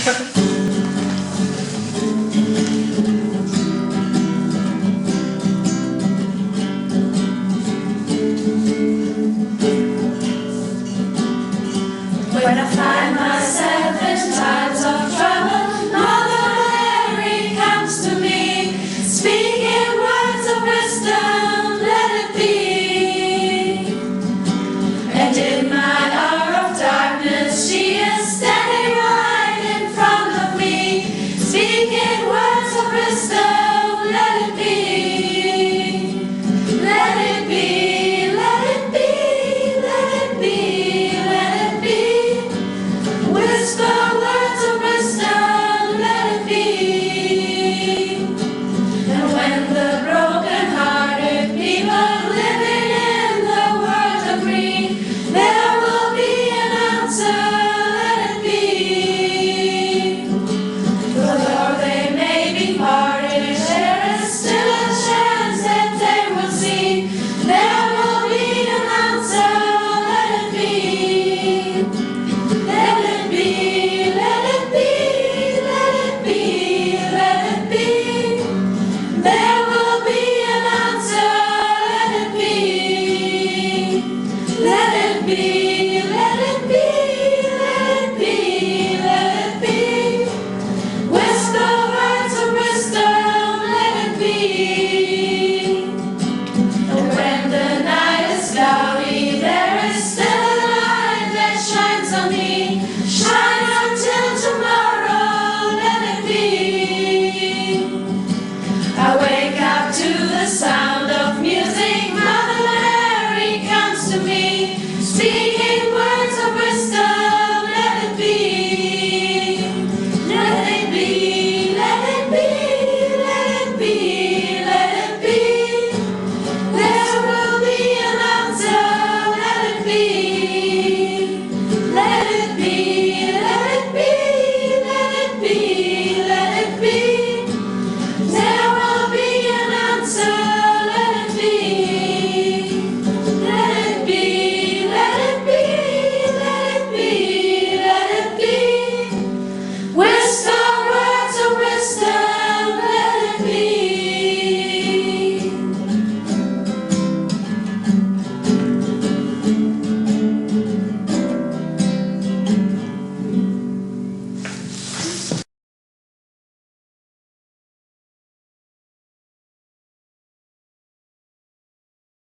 When I find myself in times of trouble, Mother Mary comes to me, speaking words of wisdom, let it be. And in my hour of darkness, she is standing right in front of me, speaking words of wisdom, let it be. Let it be, let it be, let it be, let it be. Whisper words of wisdom, let it be. And when the broken-hearted people living in the world agree, there will be an answer, let it be. For though they may be parted, there is still a chance that they will see. There will be an answer, let it be. Let it be, let it be, let it be, let it be. There will be an answer, let it be. Let it be.